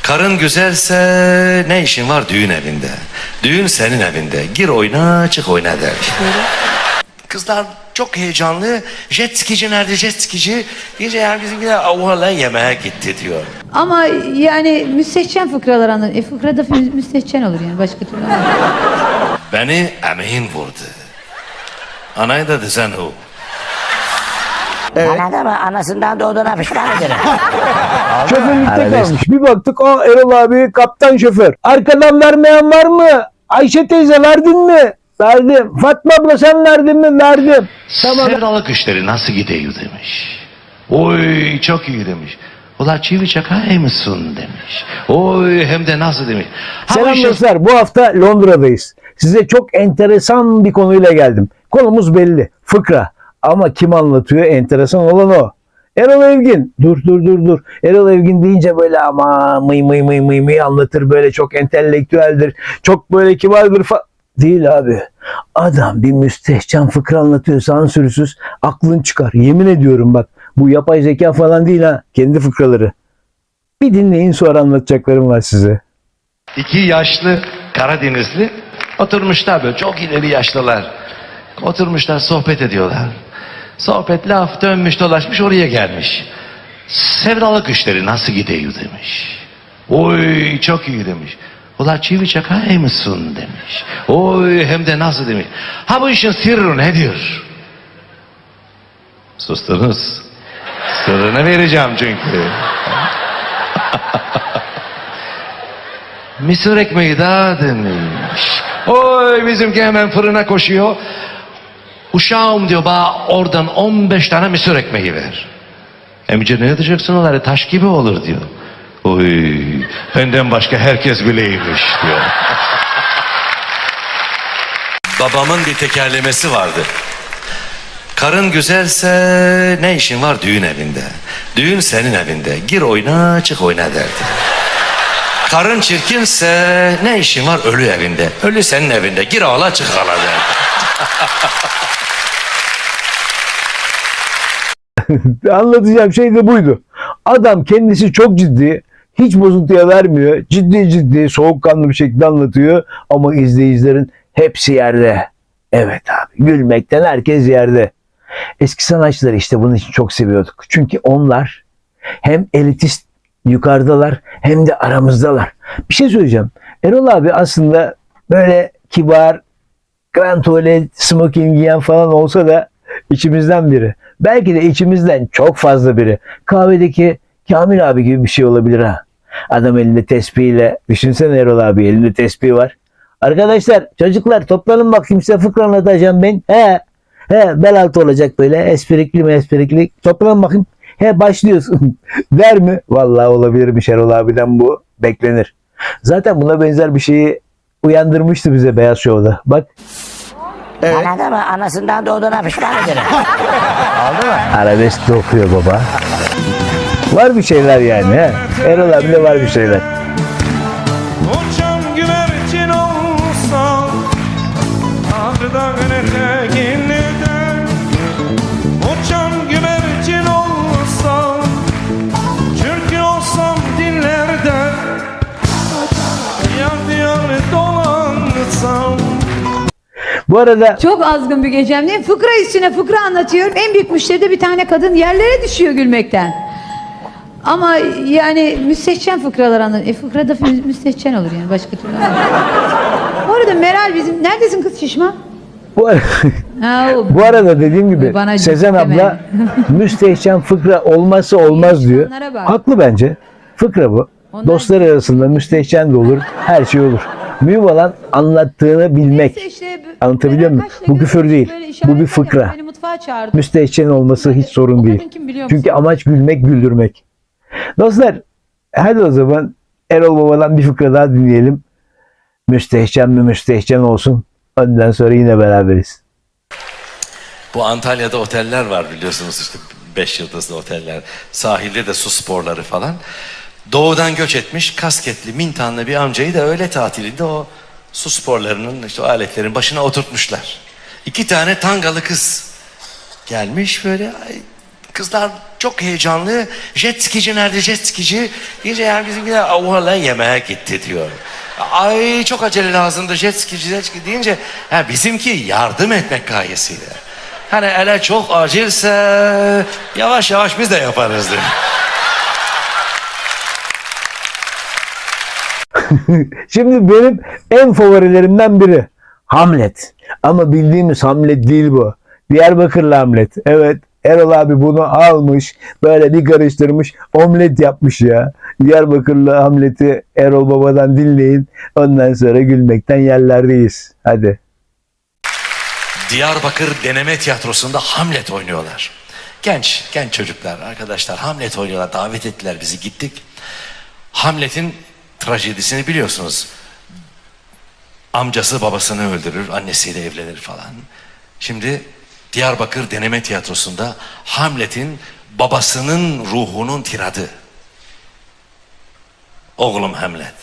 Karın güzelse ne işin var düğün evinde? Düğün senin evinde. Gir oyna çık oyna der. Kızlar çok heyecanlı. Jet skici nerede jet skici? Diyince yani bizimkiler avvala yemeğe gitti diyor. Ama yani müstehcen fıkralar anlatıyor. Fıkra da müstehcen olur yani başka türlü. Beni emeğin vurdu. Anayı da dizen o. Evet. Anladın mı? Anasından doğduğuna pişman ederim. Şoförlükte kalmış. Bir baktık o Erol abi kaptan şoför. Arkadan vermeyen var mı? Ayşe teyze verdin mi? Verdim. Fatma abla sen verdin mi? Verdim. Tamam. Sevdalık işleri nasıl gidiyor demiş. Oy çok iyi demiş. Ula çivi çakay mısın demiş. Oy hem de nasıl demiş. Selam dostlar. Bu hafta Londra'dayız. Size çok enteresan bir konuyla geldim. Konumuz belli. Fıkra. Ama kim anlatıyor? Enteresan olan o. Erol Evgin. Dur. Erol Evgin deyince böyle ama mıy anlatır. Böyle çok entelektüeldir. Çok böyle kibardır Değil abi. Adam bir müstehcen fıkra anlatıyor sansürsüz. Aklın çıkar. Yemin ediyorum bak. Bu yapay zeka falan değil ha. Kendi fıkraları. Bir dinleyin sonra anlatacaklarım var size. İki yaşlı Karadenizli oturmuşlar böyle çok ileri yaşlılar. Oturmuşlar sohbet ediyorlar. Sohbet laf dönmüş dolaşmış oraya gelmiş. Sevdalık işleri nasıl gidiyor demiş. Oy çok iyi demiş. Ula çivi çakay mısın demiş. Oy hem de nasıl demiş. Ha bu işin sırrı nedir? Sustunuz. Sırrını vereceğim çünkü. Mısır ekmeği daha demiş. Oy bizimki hemen fırına koşuyor. Uşağım diyor bana oradan 15 tane mısır ekmeği ver. Emice ne edeceksin onları taş gibi olur diyor. Oy benden başka herkes bileymiş diyor. Babamın bir tekerlemesi vardı. Karın güzelse ne işin var düğün evinde? Düğün senin evinde. Gir oyna çık oyna derdi. Karın çirkinse ne işin var ölü evinde? Ölü senin evinde. Gir ağla çık ağla derdi. Anlatacağım şey de buydu. Adam kendisi çok ciddi, hiç bozuntuya vermiyor. Ciddi, soğukkanlı bir şekilde anlatıyor. Ama izleyicilerin hepsi yerde. Evet abi, gülmekten herkes yerde. Eski sanatçıları işte bunun için çok seviyorduk. Çünkü onlar hem elitist yukarıdalar hem de aramızdalar. Bir şey söyleyeceğim. Erol abi aslında böyle kibar, grand tuvalet, smoking giyen falan olsa da içimizden biri. Belki de içimizden çok fazla biri. Kahvedeki Kamil abi gibi bir şey olabilir ha. Adam elinde tespihiyle. Düşünsene Erol abi elinde tesbih var. Arkadaşlar çocuklar toplanın bakayım size fıkra anlatacağım ben. Bel altı olacak böyle esprikli. Toplanın bakayım. Başlıyorsun. Der mi? Vallahi olabilirmiş Erol abiden bu beklenir. Zaten buna benzer bir şeyi uyandırmıştı bize Beyaz Show'da. Bak. Evet. Anladın mı? Anasından doğduğuna pişman ederim. Oldu mu? Arabesk de okuyor baba. Var bir şeyler yani he. Erol abi de var bir şeyler. Uçan güvercin olsam Ağrıdağın eteğinden Uçan güvercin olsam Türkü olsam dillerde Yar dolansam. Bu arada Çok azgın bir gecem değil mi? Fıkra üstüne fıkra anlatıyor. En büyük müşteri de bir tane kadın yerlere düşüyor gülmekten. Ama yani müstehcen fıkralar anlatıyor. Fıkra da müstehcen olur yani başka türlü. Bu arada Meral bizim... Neredesin kız şişman? bu arada dediğim gibi Bana Sezen deme. abla müstehcen fıkra olmazsa olmaz diyor. İnsanlara bak. Haklı bence. Fıkra bu. Onlar- Dostlar arasında müstehcen de olur. Her şey olur. Mühim olan anlattığını bilmek. Neyse işte, Anlatabiliyor Meral muyum? kaçta Bu görüşürüz, küfür değil. böyle Bu işaret bir fıkra. ederken Beni mutfağa çağırdı. Müstehcen olması hiç sorun O değil. kadın kim biliyor musun? Çünkü amaç gülmek, güldürmek. Dostlar, hadi o zaman Erol Baba'dan bir fıkra daha dinleyelim. Müstehcen mi müstehcen olsun. Ondan sonra yine beraberiz. Bu Antalya'da oteller var biliyorsunuz işte 5 yıldızlı oteller. Sahilde de su sporları falan. Doğudan göç etmiş kasketli mintanlı bir amcayı da öğle tatilinde o su sporlarının işte o aletlerin başına oturtmuşlar. 2 tane tangalı kız gelmiş böyle Kızlar çok heyecanlı. Jet skici nerede, jet skici? Deyince yani bizimkiler oğlan yemeğe gitti diyor. Ay çok acele lazımdı jet skici, jet skici deyince bizimki yardım etmek gayesiyle. Hani ele çok acilse yavaş yavaş biz de yaparız diyor. Şimdi benim en favorilerimden biri Hamlet. Ama bildiğimiz Hamlet değil bu. Diyarbakırlı Hamlet. Evet. Erol abi bunu almış, böyle bir karıştırmış, omlet yapmış ya. Diyarbakırlı Hamlet'i Erol Baba'dan dinleyin. Ondan sonra gülmekten yerlerdeyiz. Hadi. Diyarbakır Deneme Tiyatrosu'nda Hamlet oynuyorlar. Genç çocuklar, arkadaşlar Hamlet oynuyorlar. Davet ettiler bizi, gittik. Hamlet'in trajedisini biliyorsunuz. Amcası babasını öldürür, annesiyle evlenir falan. Şimdi Diyarbakır Deneme Tiyatrosu'nda Hamlet'in babasının ruhunun tiradı. Oğlum Hamlet,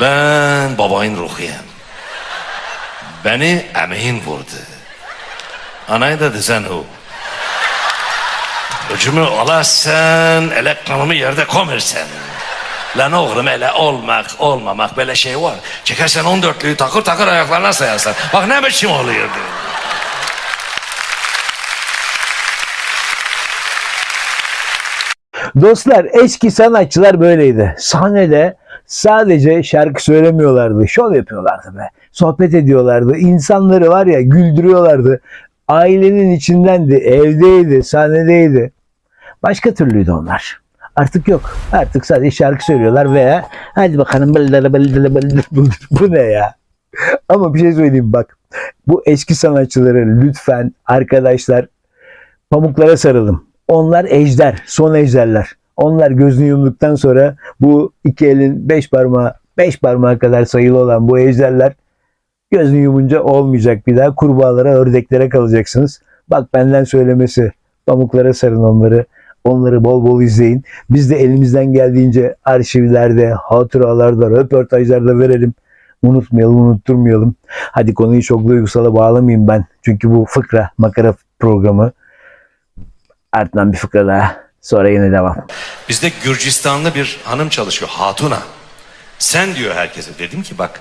ben babayın ruhuyum. Beni emeğin vurdu. Anayı da dizen o. Öcümü alasın, elektronumu yerde komirsen. Lan oğlum hele olmamak böyle şey var. Çekersen 14'lüyü takır ayaklarına sayarsan. Bak ne biçim oluyor. Dostlar, eski sanatçılar böyleydi. Sahnede sadece şarkı söylemiyorlardı. Şov yapıyorlardı be. Sohbet ediyorlardı. İnsanları var ya güldürüyorlardı. Ailenin içindendi. Evdeydi. Sahnedeydi. Başka türlüydü onlar. Artık yok. Artık sadece şarkı söylüyorlar veya hadi bakalım bu ne ya? Ama bir şey söyleyeyim bak. Bu eski sanatçıları lütfen arkadaşlar pamuklara sarılın. Onlar ejder, son ejderler. Onlar gözünü yumduktan sonra bu iki elin beş parmağı kadar sayılı olan bu ejderler gözünü yumunca olmayacak bir daha. Kurbağalara, ördeklere kalacaksınız. Bak benden söylemesi. Pamuklara sarın onları. Onları bol bol izleyin. Biz de elimizden geldiğince arşivlerde, hatıralarda, röportajlarda verelim. Unutmayalım, unutturmayalım. Hadi konuyu çok duygusala bağlamayayım ben. Çünkü bu fıkra, makara programı. Ardından bir fıkra daha. Sonra yine devam. Bizde Gürcistanlı bir hanım çalışıyor, Hatuna. Sen diyor herkese. Dedim ki bak,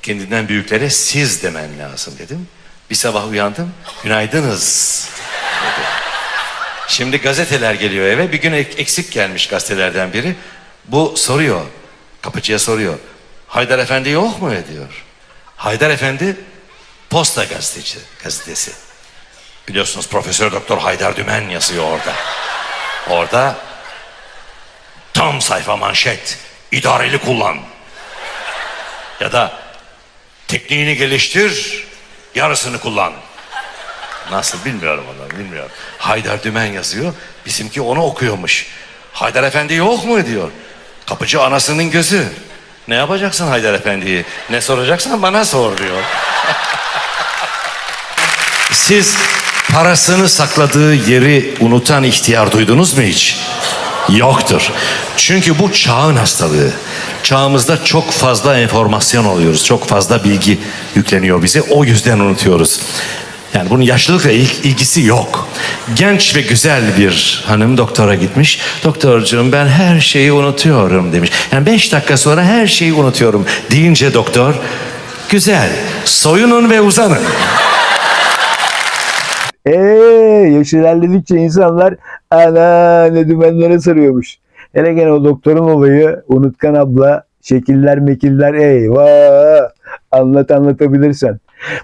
kendinden büyüklere siz demen lazım dedim. Bir sabah uyandım, günaydınız dedi. Şimdi gazeteler geliyor eve. Bir gün eksik gelmiş gazetelerden biri. Bu soruyor, kapıcıya soruyor. Haydar Efendi yok mu diyor. Haydar Efendi Posta gazetesi. Biliyorsunuz Profesör Doktor Haydar Dümen yazıyor orada. Orada tam sayfa manşet, idareli kullan. Ya da tekniğini geliştir, yarısını kullan. Nasıl bilmiyorum onu, bilmiyorum. Haydar Dümen yazıyor, bizimki onu okuyormuş. Haydar Efendi yok mu diyor. Kapıcı anasının gözü. Ne yapacaksın Haydar Efendi'yi? Ne soracaksan bana sor diyor. Siz parasını sakladığı yeri unutan ihtiyar duydunuz mu hiç? Yoktur. Çünkü bu çağın hastalığı. Çağımızda çok fazla enformasyon alıyoruz. Çok fazla bilgi yükleniyor bize. O yüzden unutuyoruz. Yani bunun yaşlılıkla ilgisi yok. Genç ve güzel bir hanım doktora gitmiş. Doktorcuğum ben her şeyi unutuyorum demiş. Yani 5 dakika sonra her şeyi unutuyorum deyince doktor, güzel, soyunun ve uzanın. Yaş ilerledikçe insanlar ana ne dümenlere sarıyormuş. Hele gene o doktorun olayı, unutkan abla, şekiller mekiller, eyvah, anlatabilirsen.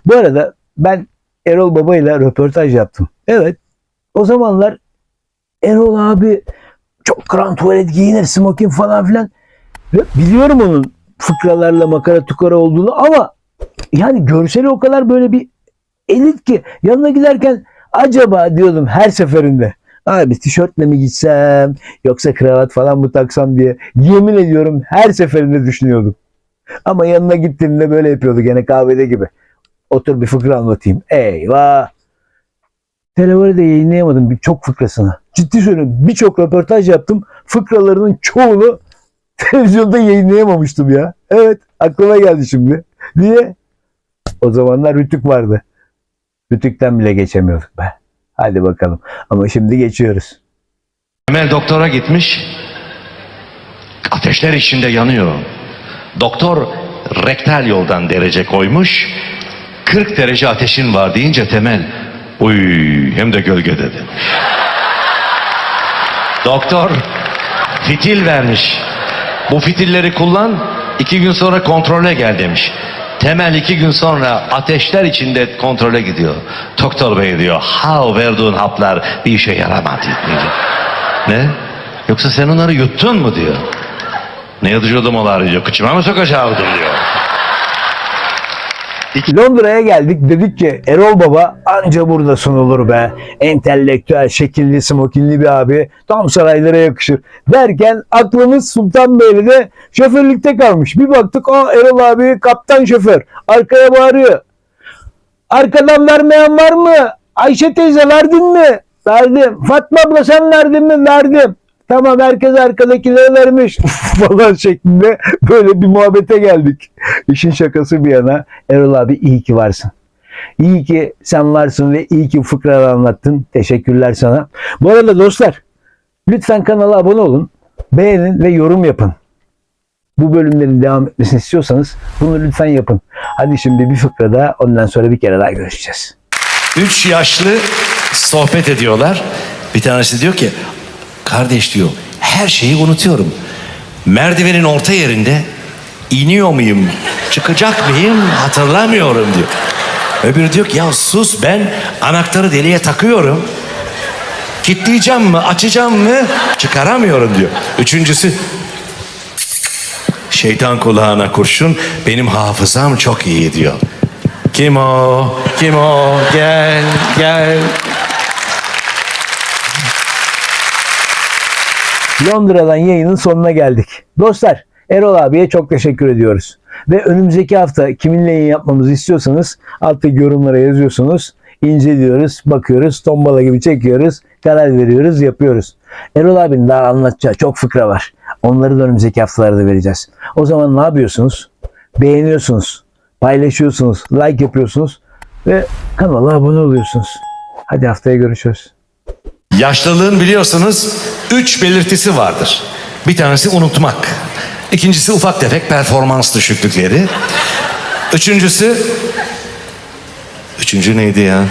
Bu arada ben Erol Baba ile röportaj yaptım. Evet, o zamanlar Erol abi çok kran tuvalet giyinir, smoking falan filan. Biliyorum onun fıkralarla makara tukara olduğunu ama yani görseli o kadar böyle bir elit ki yanına giderken acaba diyordum her seferinde. Abi tişörtle mi gitsem yoksa kravat falan mı taksam diye yemin ediyorum her seferinde düşünüyordum. Ama yanına gittiğimde böyle yapıyordu gene kahvede gibi. Otur bir fıkra anlatayım. Eyvah. Televizyonda yayınlayamadım çok fıkrasını. Ciddi söylüyorum birçok röportaj yaptım. Fıkralarının çoğunu televizyonda yayınlayamamıştım ya. Evet aklıma geldi şimdi. Niye? O zamanlar Rütük vardı. Rütük'ten bile geçemiyorduk be. Hadi bakalım. Ama şimdi geçiyoruz. Temel doktora gitmiş. Ateşler içinde yanıyor. Doktor rektal yoldan derece koymuş. 40 derece ateşin var deyince Temel, uy hem de gölgede demiş. Doktor fitil vermiş. Bu fitilleri kullan, 2 gün sonra kontrole gel demiş. Temel 2 gün sonra ateşler içinde kontrole gidiyor. Doktor bey diyor, ha verdiğin haplar bir işe yaramadı. Ne? Yoksa sen onları yuttun mu diyor. Ne yutuyordum onları diyor. Kıçıma mı sokacaktım diyor. Londra'ya geldik, dedik ki Erol Baba anca burada sunulur be. Entelektüel, şekilli, smokinli bir abi. Tam saraylara yakışır. Derken aklımız Sultanbeyli'de şoförlükte kalmış. Bir baktık, Erol abi kaptan şoför. Arkaya bağırıyor. Arkadan vermeyen var mı? Ayşe teyze verdin mi? Verdim. Fatma abla sen verdin mi? Verdim. Tamam, herkes arkadakilere vermiş falan şeklinde böyle bir muhabbete geldik. İşin şakası bir yana, Erol abi iyi ki varsın. İyi ki sen varsın ve iyi ki fıkralar anlattın. Teşekkürler sana. Bu arada dostlar, lütfen kanala abone olun, beğenin ve yorum yapın. Bu bölümlerin devam etmesini istiyorsanız bunu lütfen yapın. Hadi şimdi bir fıkra daha, ondan sonra bir kere daha görüşeceğiz. 3 yaşlı sohbet ediyorlar. Bir tanesi diyor ki, kardeş diyor, her şeyi unutuyorum. Merdivenin orta yerinde iniyor muyum, çıkacak mıyım hatırlamıyorum diyor. Öbürü diyor ki, ya sus, ben anahtarı deliğe takıyorum. Kilitleyeceğim mi, açacağım mı, çıkaramıyorum diyor. Üçüncüsü, şeytan kulağına kurşun, benim hafızam çok iyi diyor. Kim o, kim o, gel, gel. Londra'dan yayının sonuna geldik. Dostlar, Erol abiye çok teşekkür ediyoruz. Ve önümüzdeki hafta kiminle yayın yapmamızı istiyorsanız alttaki yorumlara yazıyorsunuz. İnceliyoruz, bakıyoruz, tombala gibi çekiyoruz, karar veriyoruz, yapıyoruz. Erol abinin daha anlatacağı çok fıkra var. Onları da önümüzdeki haftalarda vereceğiz. O zaman ne yapıyorsunuz? Beğeniyorsunuz, paylaşıyorsunuz, like yapıyorsunuz ve kanala abone oluyorsunuz. Hadi haftaya görüşürüz. Yaşlılığın biliyorsunuz 3 belirtisi vardır. Bir tanesi unutmak. İkincisi ufak tefek performans düşüklükleri. Üçüncü neydi ya?